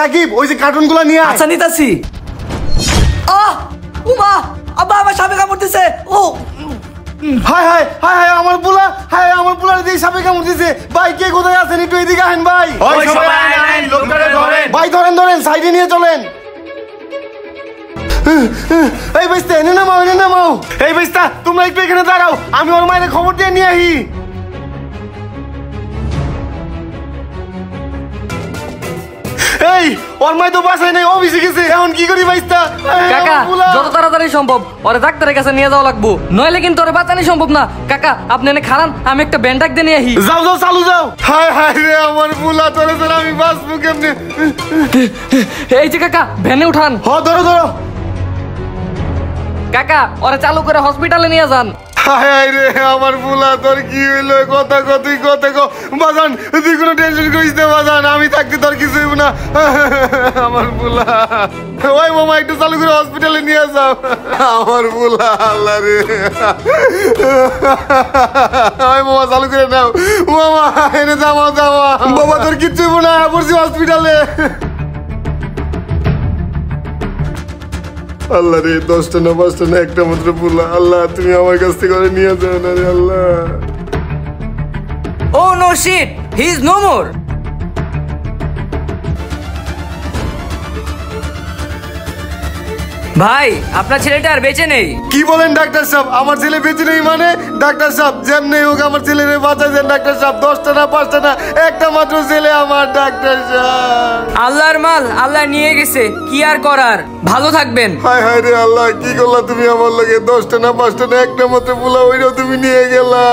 রাকিব ওই যে কার্টুনগুলো নিয়ে আচ্ছা নিতাছি। উমা আব্বা আমার সাপে কামড়তেছে। ও হায় হায় হায় হায় আমার পোলা, হায় আমার পোলার দিয়ে সাপে কামড় দিছে। ভাই কে কোথায় আছেন একটু এদিকে আহেন ভাই। ওই সবাই আইন, লোকটারে ধরেন। ভাই ধরেন ধরেন, সাইডে নিয়ে চলেন। এই বাইস্তা এনে নামাও, এনে নামাও। এই বাইস্তা তোমরা একটু এখানে দাঁড়াও, আমি ওর মায়ের খবর দিয়ে নিয়ে আহি। এই ওর মাই তো বাসায় নেই, অফিসে গেছে, এখন কি করি বাইস্তা? কাকা যত তাড়াতাড়ি সম্ভব ওরে ডাক্তারের কাছে নিয়ে যাওয়া লাগবো, নইলে কিন্তু ওরে বাঁচানো সম্ভব না। কাকা আপনি এনে খারান, আমি একটা ব্যান্ডাক দিয়ে নিয়ে আহি। যাও যাও চালু যাও। হায় হায় রে আমার পোলা, তোরে তোরে আমি বাঁচবো কেমনে? এই যে কাকা ভ্যানে উঠান। ধরো ধরো। কাকা ওরে চালু করে হসপিটালে নিয়ে যান। হায় রে আমার পোলা, তোর কি হইলো? কথা তুই কথা কো বাজান, তুই কোনো টেনশন করিস না বাজান, আমি থাকতে তোর কিছু হইব না। আমার পোলা, ওই মামা একটু চালু করে হসপিটালে নিয়ে যাও আমার পোলা। আল্লাহ রে, ওই মামা চালু করে নাও। মামা এনে যাওয়া যাওয়া, বাবা তোর কিচ্ছু হইব না, পড়ছি হসপিটালে। আল্লাহ রে, 10টা না 5টা না একটা মাত্র পোলা, আল্লাহ তুমি আমার কাছ থেকে নিয়ে যাও না রে Allah. Oh no shit, he is no more. ভাই আপনার ছেলেটা আর বেঁচে নেই। কি বলেন ডাক্তার সাহেব? আমার ছেলে বেঁচে নেই মানে? ডাক্তার সাহেব যেমনি হোক আমার ছেলেরে বাঁচাইছেন ডাক্তার সাহেব। 10টা না 5টা না একটা মাত্র ছেলে আমার ডাক্তার সাহেব। আল্লাহর মাল আল্লাহ নিয়ে গেছে, কি আর করার। ভালো থাকবেন। হায় হায় রে আল্লাহ, কি করলা তুমি আমার লগে? 10টা না 5টা না একটা মাত্র পোলা, ওইটাও তুমি নিয়ে গেলা।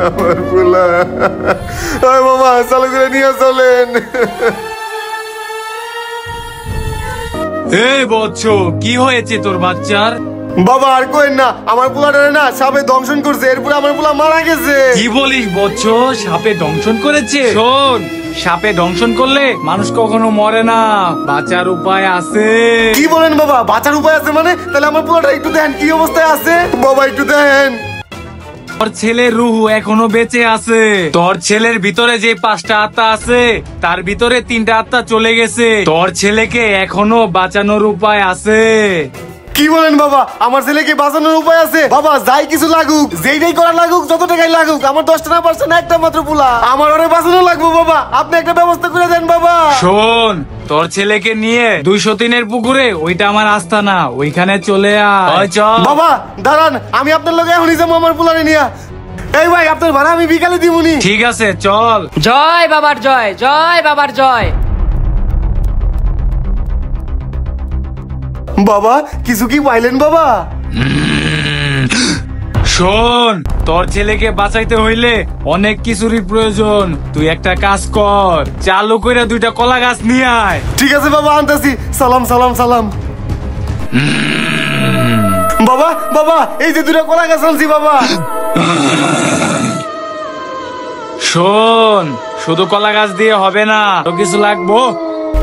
আমার পোলা, মামা চালু করে নিয়ে চলেন। এই বচ্চ, কি হয়েছে তোর বাচ্চার? বাবা আর কইন না, আমার পোলাটারে না সাপে দংশন করছে, এরপরে আমার পোলা মারা গেছে। কি বলিস বচ্চ? সাপে দংশন করেছে? শোন, সাপে দংশন করলে মানুষ কখনো মরে না, বাঁচার উপায় আছে। কি বলেন বাবা? বাঁচার উপায় আছে মানে? তাহলে আমার পোলাটা একটু দেখেন কি অবস্থায় আছে। বাবা একটু দেখেন। তোর ছেলের রুহু এখনো বেঁচে আছে। তোর ছেলের ভিতরে যে 5টা আত্মা আছে তার ভিতরে 3টা আত্মা চলে গেছে। তোর ছেলেকে এখনো বাঁচানোর উপায় আছে। কি বলেন বাবা? আমার ছেলেকে বাঁচানোর উপায় আছে? বাবা যাই কিছু লাগুক, যেইটাই করা লাগুক, যত টাকাই লাগুক, আমার 10টা না 5টা না একটা মাত্র পোলা, আমার ওরে বাঁচানো লাগবে বাবা। আপনি একটা ব্যবস্থা করে দেন বাবা। শোন, তোর ছেলেকে নিয়ে 203-এর পুকুরে, ওইটা আমার আস্তানা, ওইখানে চলে আয়। চল বাবা দাঁড়ান, আমি আপনার লগে এখনই যাবো আমার পোলারে নিয়ে। এই ভাই আপনার ভাড়া আমি বিকালে দিবনি। ঠিক আছে চল। জয় বাবার জয়, জয় বাবার জয়। বাবা কিছু কি পাইলেন বাবা? শোন, তোর ছেলেকে বাঁচাইতে হইলে অনেক কিছুরই প্রয়োজন। তুই একটা কাজ কর, চালু করে 2টা কলা গাছ নিয়ে আয়। ঠিক আছে বাবা আনতেছি। সালাম সালাম সালাম। বাবা বাবা এই যে 2টা কলা গাছ আনছি বাবা। শোন, শুধু কলা গাছ দিয়ে হবে না, তো কিছু লাগবো।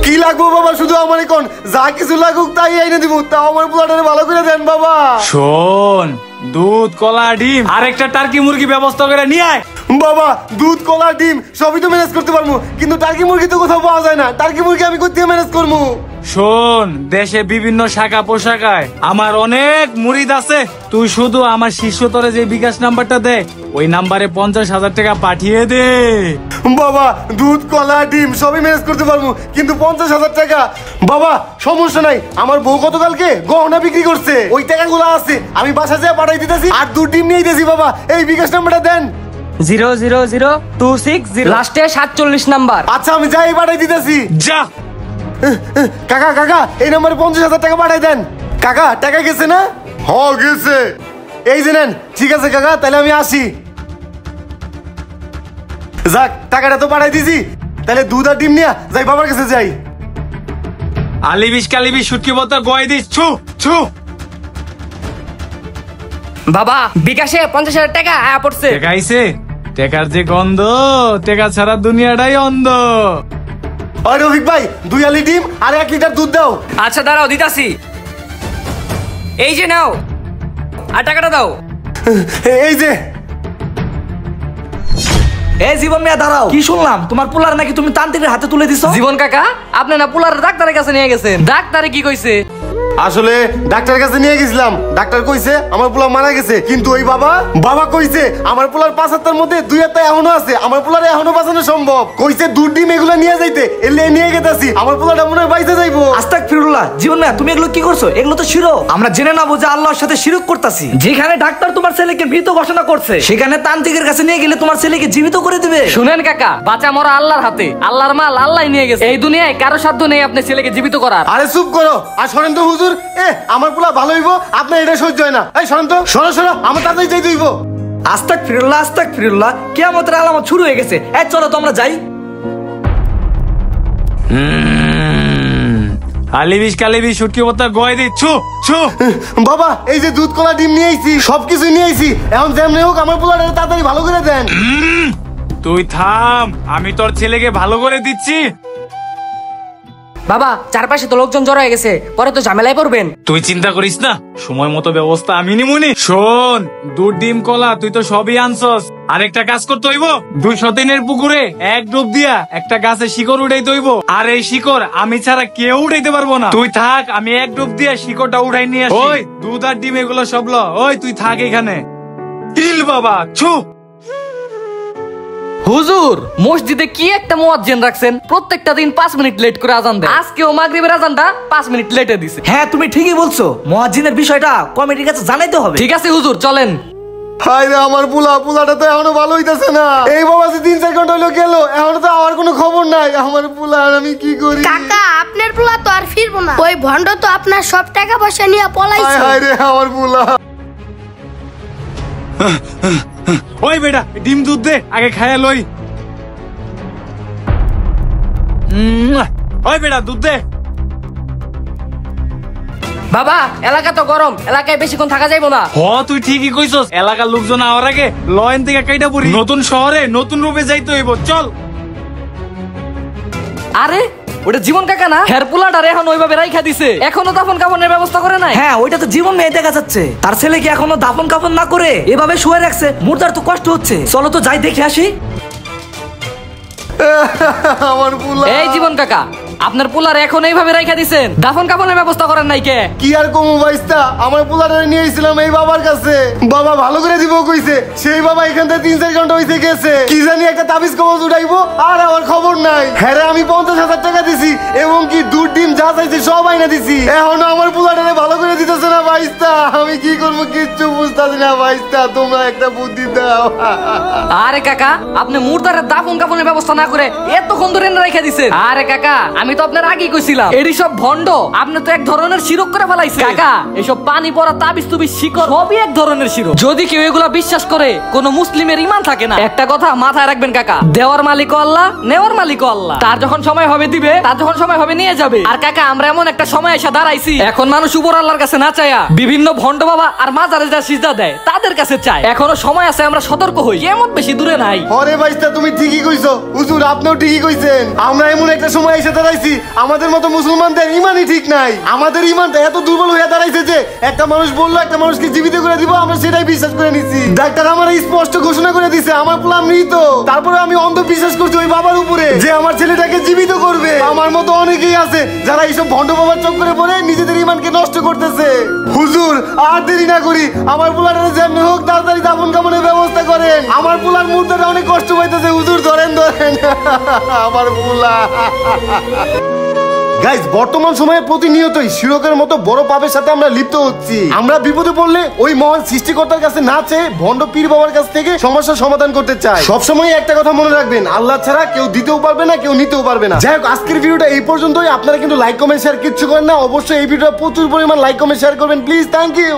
কি লাগবো বাবা? শুধু আমার এখন যা কিছু লাগুক তাই এনে দিব, তাও আমার পোলাটারে ভালো করে দেন বাবা। শোন, দুধ, কলা, ডিম আর একটা টার্কি মুরগি ব্যবস্থা করে নিয়ে আয়। বাবা দুধ কলা ডিম সবই তো ম্যানেজ করতে পারবো, কিন্তু টার্কি মুরগি তো কোথাও পাওয়া যায় না। টার্কি মুরগি আমি কোথায় ম্যানেজ করবো? শোন, দেশে বিভিন্ন শাখা পোশাকায় আমার অনেক মুরিদ আছে। তুই শুধু আমার শিষ্যতরে যে বিকাশ নাম্বারটা দে, ওই নাম্বারে 50,000 টাকা পাঠিয়ে দে। বাবা দুধ কলা ডিম সবই ম্যানেজ করতে পারবো, কিন্তু 50,000 টাকা? বাবা সমস্যা নাই, আমার বউ গতকালকে গহনা বিক্রি করছে, ওই টাকাগুলো আছে, আমি বাসা যেয়ে পাঠাই দিতেছি, আর 2 ডিম নিয়ে দিতেছি। বাবা এই বিকাশ নাম্বারটা দেন। 0000260 লাস্টে 47 নাম্বার। আচ্ছা আমি যাই পাঠাই দিতেছি। যা। কাকা কাকা এই নাম্বারে 50,000 টাকা পাঠাই দেন। কাকা টাকা গেছে না? হ্যাঁ গেছে। এই যে নেন। ঠিক আছে কাকা, তাহলে আমি আসি। যাক টাকাটা তো পাঠাই দিছি, তাহলে দুধ আর ডিম নিয়ে যাই বাবার কাছে যাই। আলিবিশ কালিবিশ শুটকি বলতে গয় দিস। ছু ছু। বাবা বিকাশে 50,000 টাকা আয়া পড়ছে। দেখাইছে টেকার যে গন্ধ, টেকা ছাড়া দুনিয়াটাই অন্ধ। ওই রফিক ভাই 2 আলি ডিম আর 1 লিটার দুধ দাও। আচ্ছা দাঁড়াও দিতাছি। এই যে নাও, আর টাকাটা দাও। এই যে এই জীবন মিয়া দাঁড়াও, কি শুনলাম তোমার পোলার নাকি তুমি তান্ত্রিকের হাতে তুলে দিছো? জীবন কাকা, আপনি না পোলার ডাক্তারের কাছে নিয়ে গেছেন, ডাক্তারে কি কইছে? আসলে ডাক্তারের কাছে নিয়ে গেছিলাম, ডাক্তার কইছে আমার পোলা মারা গেছে, কিন্তু ওই বাবা কইছে আমার পোলার 5 হাতের মধ্যে 2 হাত এখনো আছে, আমার পোলার এখনো বাঁচানো সম্ভব। কইছে দুধ ডিম এগুলো নিয়ে যাইতে, এলে নিয়ে গেতাছি, আমার পোলাটা মনে হয় বাইচে যাইবো। আস্তাগফিরুল্লাহ, জীবন মিয়া তুমি এগুলো কি করছো? এগুলো তো শিরক। আমরা জেনে না বুঝে আল্লাহর সাথে শিরক করতেছি। যেখানে ডাক্তার তোমার ছেলেকে মৃত ঘোষণা করছে, সেখানে তান্ত্রিকের কাছে নিয়ে গেলে তোমার ছেলেকে জীবিত করে দিবে। শুনেন কাকা, বাঁচা মরা আল্লাহর হাতে, আল্লাহর মাল আল্লাহ নিয়ে গেছে, এই দুনিয়ায় কারো সাধ্য নেই আপনার ছেলেকে জীবিত করার। আরে চুপ করো, আর শোনেন তো হুজুর, আমার পোলা ভালো হইব, আপনার এটা সহ্য হয় না। এই শোনেন তো, সরো আমার তাড়াতাড়ি যাইতে হইব। আস্তাগফিরুল্লাহ, আস্তাগফিরুল্লাহ, কিয়ামতের আলামত শুরু হয়ে গেছে। এই চলো তো আমরা যাই। আলিবিশ কালিবিশ শুটকি পত্তা গয় দিচ্ছু ছু। বাবা এই যে দুধ কলা ডিম নিয়ে আইছি, সবকিছু নিয়ে আইছি, এখন যেমনি হোক আমার পোলাটা তাড়াতাড়ি ভালো করে দেন। তুই থাম, আমি তোর ছেলেকে ভালো করে দিচ্ছি। বাবা চারপাশে তো লোকজন জড়ো হয়ে গেছে, পরে তো ঝামেলায় পড়বেন। তুই চিন্তা করিস না, সময় মতো ব্যবস্থা আমি নিমুনি। শোন, দুধ ডিম কলা তুই তো সবই আনছস, আরেকটা কাজ করতে হইব। 200 দিনের পুকুরে এক ডুব দিয়া একটা গাছে শিকড় উঠাইতে হইব, আর এই শিকড় আমি ছাড়া কেউ উঠাইতে পারবো না। তুই থাক, আমি এক ডুব দিয়া শিকড়টা উঠাই নিয়ে আসি। ওই দুধ আর ডিম এগুলো সব ল, ওই তুই থাক এখানে। ইল বাবা ছু। হুজুর, মসজিদে কি একটা মুয়াজ্জিন রাখছেন, প্রত্যেকটা দিন 5 মিনিট লেট করে আজান দেয়। আজকেও মাগরিবের আজানটা 5 মিনিট লেটে দিছে। হ্যাঁ তুমি ঠিকই বলছো, মুয়াজ্জিনের বিষয়টা কমিটির কাছে জানাইতে হবে। ঠিক আছে হুজুর, চলেন। হায় রে আমার পোলাটা তো এখনো ভালো হইতাছে না। এই বাবা যে 3-4 ঘন্টা হইলো গেল, এখনো তো আমার কোনো খবর নাই। আমার পোলা, আর আমি কি করি? কাকা আপনার পোলা তো আর ফিরবো না, ওই ভন্ড তো আপনার সব টাকা পয়সা নিয়ে পলাইছে। হায় রে আমার পোলা। ওই বেটা ডিম দুধ দে, আগে খায়া লই। ওই বেটা দুধ দে। বাবা এলাকা তো গরম, এলাকায় বেশিক্ষণ থাকা যাইবো না। হ তুই ঠিকই কইছস, এলাকার লোকজন আওয়ার আগে লয়েন থেকে কাইটা পড়ি, নতুন শহরে নতুন রূপে যাইতে হইব, চল। আরে ওটা জীবন কাকা না? হের পোলাটারে এখন ওইভাবে রাইখা দিছে, এখনো দাফন কাফনের ব্যবস্থা করে নাই। হ্যাঁ ওইটা তো জীবন মেয়ে দেখা যাচ্ছে, তার ছেলেকে এখনো দাফন কাফন না করে এভাবে শুয়ে রাখছে। মুর্দার তো কষ্ট হচ্ছে, চলো তো যাই দেখে আসি। আমার পোলা। এই জীবন কাকা, আপনার পোলার এখন এইভাবে রাইখা দিছেন, দাফন কাফনের ব্যবস্থা করেন নাই কে? কি আর কমু বাইস্তা, আমার পোলাটা নিয়ে এসেছিলাম এই বাবার কাছে, বাবা ভালো করে দিব কইছে। সেই বাবা এখান থেকে 3-4 ঘন্টা হইছে গেছে, কি জানি একটা তাবিজ কবজ উঠাইবো, আর আমার খবর নাই। হ্যাঁ রে, আমি 50,000 টাকা দিছি, এবং কি দুধ ডিম যা চাইছে সব আইনা দিছি, এখনো আমার পোলাটারে ভালো করে দিতেছে না বাইস্তা। আমি কি করবো কিচ্ছু বুঝতাছি না বাইস্তা, তোমরা একটা বুদ্ধি দাও। আরে কাকা, আপনি মুর্দারের দাফন কাফনের ব্যবস্থা না করে এতক্ষণ ধরে রাইখা দিছেন। আরে কাকা, আমি তো আপনার আগেই কইছিলাম এডি সব ভন্ড, আপনি তো এক ধরনের শিরক করে ফেলাইছেন। কাকা, এসব পানি পড়া তাবিজ তুবিজ শিকড় সবই এক ধরনের শিরক। যদি কেউ এগুলা বিশ্বাস করে, কোন মুসলিমের ঈমান থাকে না। একটা কথা মাথায় রাখবেন কাকা, দেওয়ার মালিকও আল্লাহ, নেওয়ার মালিকও আল্লাহ। তার যখন সময় হবে দিবে, তার যখন সময় হবে নিয়ে যাবে। আর কাকা, আমরা এমন একটা সময় এসে দাঁড়াইছি, এখন মানুষ উপর আল্লাহর কাছে না চায়া বিভিন্ন ভন্ড বাবা আর মাজারে যা সিজদা দেয় তাদের কাছে চায়। এখনো সময় আছে, আমরা সতর্ক হই, এমন বেশি দূরে নাই। অরে বাইস্তা, তুমি ঠিকই কইছো হুজুর, আপনিও ঠিকই কইছেন। আমরা এমন একটা সময় এসে দাঁড়াইছি, আমাদের মতো মুসলমানদের ইমানই ঠিক নাই। আমাদের ইমানটা এত দুর্বল হয়ে দাঁড়াইছে যে একটা মানুষ বললো একটা মানুষকে জীবিত করে দিব, আমরা সেটাই বিশ্বাস করে নিছি। ডাক্তার আমার স্পষ্ট ঘোষণা করে দিছে আমার পোলা মৃত, তারপরে আমি অন্ধ বিশ্বাস করছি ওই বাবার উপরে যে আমার ছেলেটাকে জীবিত করবে। আমার মতো অনেকেই আছে যারা এইসব ভণ্ড বাবার চক্করে পড়ে নিজেদের ইমানকে নষ্ট করতেছে। হুজুর আর দেরি না করি, আমার পোলাটারে যেমনি হোক তাড়াতাড়ি দাফন কাফনের ব্যবস্থা করেন। আমার পোলার মুর্দাটা অনেক কষ্ট পাইতেছে, হুজুর ধরেন আমার পোলা। গাইস, বর্তমান সময়ে প্রতিনিয়তই শিরকের মতো বড় পাপের সাথে আমরা লিপ্ত হচ্ছি। আমরা বিপদে পড়লে ওই মহান সৃষ্টিকর্তার কাছে না চেয়ে ভণ্ড পীর বাবার কাছ থেকে সমস্যার সমাধান করতে চাই। সবসময় একটা কথা মনে রাখবেন, আল্লাহ ছাড়া কেউ দিতেও পারবে না, কেউ নিতেও পারবে না। যাই হোক, আজকের ভিডিওটা এই পর্যন্তই। আপনারা কিন্তু লাইক কমেন্ট শেয়ার কিচ্ছু করেন না, অবশ্যই এই ভিডিওটা প্রচুর পরিমাণ লাইক কমেন্ট শেয়ার করবেন প্লিজ। Thank you.